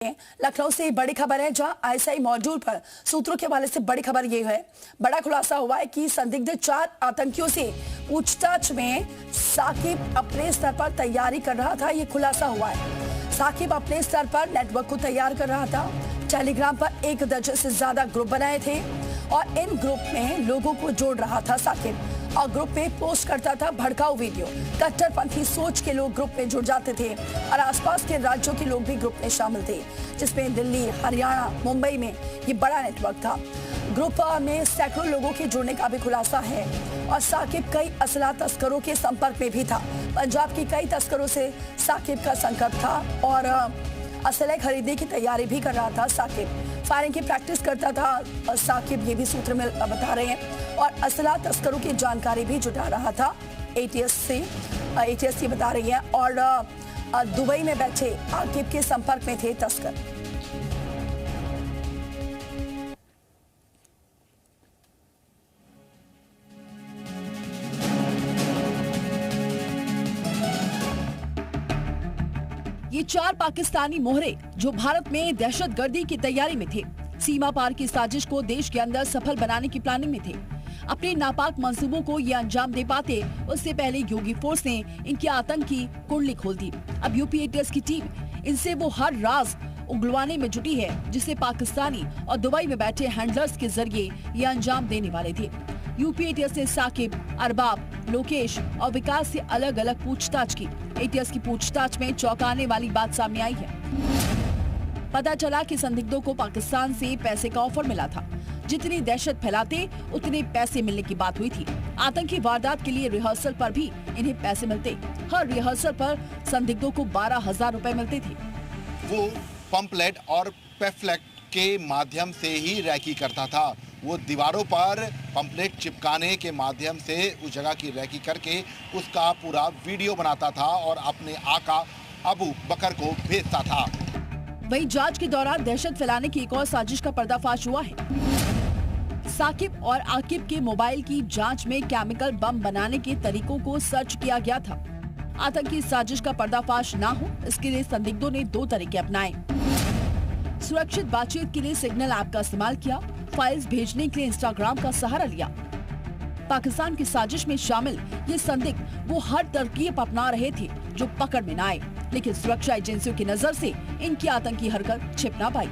लखनऊ से बड़ी खबर है, जहां आईएसआई मॉड्यूल पर सूत्रों के हवाले से बड़ी खबर ये है। बड़ा खुलासा हुआ है कि संदिग्ध 4 आतंकियों से पूछताछ में साकिब अपने स्तर पर तैयारी कर रहा था। ये खुलासा हुआ है। साकिब अपने स्तर पर नेटवर्क को तैयार कर रहा था। टेलीग्राम पर 1 दर्जन से ज्यादा ग्रुप बनाए थे और इन ग्रुप में लोगों को जोड़ रहा था साकिब, और ग्रुप में पोस्ट करता था भड़काऊ वीडियो। कट्टरपंथी सोच के लोग ग्रुप में जुड़ जाते थे और आसपास के राज्यों के लोग भी ग्रुप में शामिल थे, जिसमें दिल्ली, हरियाणा, मुंबई में ये बड़ा नेटवर्क था। ग्रुप में सैकड़ों लोगों के जुड़ने का भी खुलासा है और साकिब कई असला तस्करों के संपर्क में भी था। पंजाब की कई तस्करों से साकिब का संपर्क था और असले खरीदने की तैयारी भी कर रहा था साकिब। फायरिंग की प्रैक्टिस करता था साकिब, ये भी सूत्र में बता रहे हैं, और असला तस्करों की जानकारी भी जुटा रहा था एटीएस बता रही है। और दुबई में बैठे आकिब के संपर्क में थे तस्कर। ये 4 पाकिस्तानी मोहरे जो भारत में दहशतगर्दी की तैयारी में थे, सीमा पार की साजिश को देश के अंदर सफल बनाने की प्लानिंग में थे। अपने नापाक मंसूबों को ये अंजाम दे पाते उससे पहले योगी फोर्स ने इनकी आतंकी कुंडली खोल दी। अब यूपी एटीएस की टीम इनसे वो हर राज उगलवाने में जुटी है जिसे पाकिस्तानी और दुबई में बैठे हैंडलर्स के जरिए ये अंजाम देने वाले थे। यूपी एटीएस ने साकिब, अरबाब, लोकेश और विकास से अलग अलग पूछताछ की। एटीएस की पूछताछ में चौंकाने वाली बात सामने आई है। पता चला कि संदिग्धों को पाकिस्तान से पैसे का ऑफर मिला था। जितनी दहशत फैलाते उतने पैसे मिलने की बात हुई थी। आतंकी वारदात के लिए रिहर्सल पर भी इन्हें पैसे मिलते। हर रिहर्सल पर संदिग्धों को 12,000 रुपए मिलते थे। वो पंपलेट और पेफ्लेट के माध्यम से ही रैकी करता था। वो दीवारों पर पंपलेट चिपकाने के माध्यम से उस जगह की रैकी करके उसका पूरा वीडियो बनाता था और अपने आका अबू बकर को भेजता था। वहीं जांच के दौरान दहशत फैलाने की एक और साजिश का पर्दाफाश हुआ है। साकिब और आकिब के मोबाइल की जांच में केमिकल बम बनाने के तरीकों को सर्च किया गया था। आतंकी साजिश का पर्दाफाश ना हो, इसके लिए संदिग्धों ने 2 तरीके अपनाए। सुरक्षित बातचीत के लिए सिग्नल ऐप का इस्तेमाल किया, फाइल्स भेजने के लिए इंस्टाग्राम का सहारा लिया। पाकिस्तान की साजिश में शामिल ये संदिग्ध वो हर तरकीब अपना रहे थे जो पकड़ में न आए, लेकिन सुरक्षा एजेंसियों की नजर से इनकी आतंकी हरकत छिप ना पाई।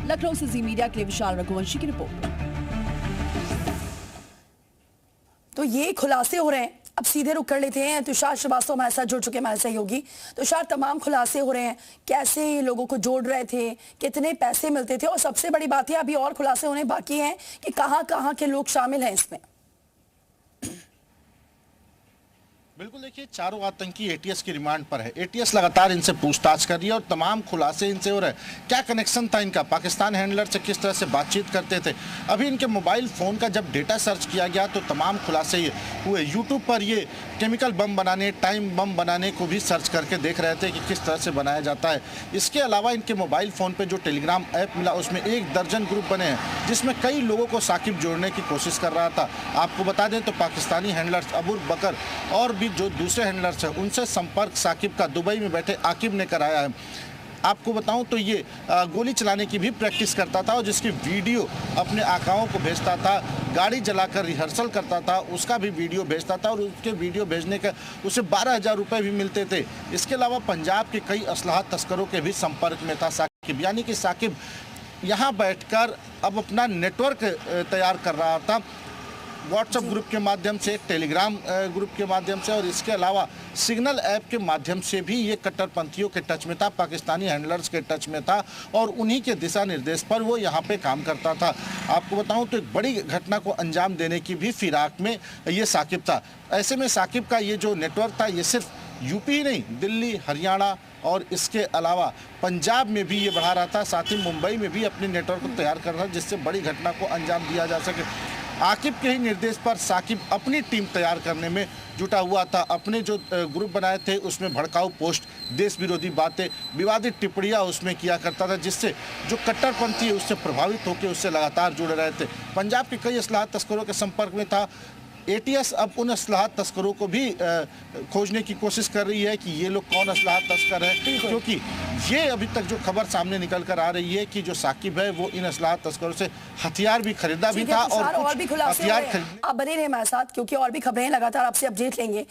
लखनऊ से जी मीडिया के लिए विशाल रघुवंशी की रिपोर्ट। तो ये खुलासे हो रहे हैं। अब सीधे रुक कर लेते हैं, तुषार श्रीवास्तव हमारे साथ जुड़ चुके हैं, हमारे सहयोगी। तुषार, तमाम खुलासे हो रहे हैं, कैसे ये लोगों को जोड़ रहे थे, कितने पैसे मिलते थे, और सबसे बड़ी बात है अभी और खुलासे होने बाकी हैं कि कहां के लोग शामिल हैं इसमें। बिल्कुल, देखिए चारों आतंकी एटीएस की रिमांड पर है। एटीएस लगातार इनसे पूछताछ कर रही है और तमाम खुलासे इनसे हो रहे हैं। क्या कनेक्शन था इनका, पाकिस्तान हैंडलर से किस तरह से बातचीत करते थे। अभी इनके मोबाइल फ़ोन का जब डेटा सर्च किया गया तो तमाम खुलासे ये हुए। यूट्यूब पर ये केमिकल बम बनाने, टाइम बम बनाने को भी सर्च करके देख रहे थे कि किस तरह से बनाया जाता है। इसके अलावा इनके मोबाइल फ़ोन पर जो टेलीग्राम ऐप मिला उसमें 1 दर्जन ग्रुप बने हैं जिसमें कई लोगों को साकिब जोड़ने की कोशिश कर रहा था। आपको बता दें तो पाकिस्तानी हैंडलर्स अबू बकर और जो दूसरे हैंडलर्स हैं उनसे संपर्क साकिब का दुबई में बैठे आकिब ने कराया है। आपको बताऊं तो ये गोली चलाने की भी प्रैक्टिस करता था और जिसकी वीडियो अपने आकाओं को भेजता था। गाड़ी जलाकर रिहर्सल करता था, उसका भी वीडियो भेजता था और उसके वीडियो भेजने का उसे 12,000 रुपये भी मिलते थे। इसके अलावा पंजाब के कई असलाह तस्करों के भी संपर्क में था साकिब, यानी कि साकिब यहाँ बैठकर अब अपना नेटवर्क तैयार कर रहा था। व्हाट्सएप ग्रुप के माध्यम से, टेलीग्राम ग्रुप के माध्यम से और इसके अलावा सिग्नल ऐप के माध्यम से भी ये कट्टरपंथियों के टच में था, पाकिस्तानी हैंडलर्स के टच में था और उन्हीं के दिशा निर्देश पर वो यहाँ पे काम करता था। आपको बताऊं तो एक बड़ी घटना को अंजाम देने की भी फिराक में ये साकिब था। ऐसे में साकिब का ये जो नेटवर्क था ये सिर्फ यूपी ही नहीं, दिल्ली, हरियाणा और इसके अलावा पंजाब में भी ये बढ़ा रहा था। साथ ही मुंबई में भी अपने नेटवर्क को तैयार कर रहा था जिससे बड़ी घटना को अंजाम दिया जा सके। आकिब के ही निर्देश पर साकिब अपनी टीम तैयार करने में जुटा हुआ था। अपने जो ग्रुप बनाए थे उसमें भड़काऊ पोस्ट, देश विरोधी बातें, विवादित टिप्पणियां उसमें किया करता था जिससे जो कट्टरपंथी है उससे प्रभावित होकर उससे लगातार जुड़े रहे थे। पंजाब के कई असलाह तस्करों के संपर्क में था। एटीएस अब उन असलाहत तस्करों को भी खोजने की कोशिश कर रही है कि ये लोग कौन असलाहत तस्कर है, क्योंकि ये अभी तक जो खबर सामने निकल कर आ रही है कि जो साकिब है वो इन असलाहत तस्करों से हथियार भी खरीदा भी था और भी खुलासे हथियार हुए हैं। आप बने रहे हमारे साथ, क्योंकि और भी खबरें लगातार आपसे अपडेट लेंगे।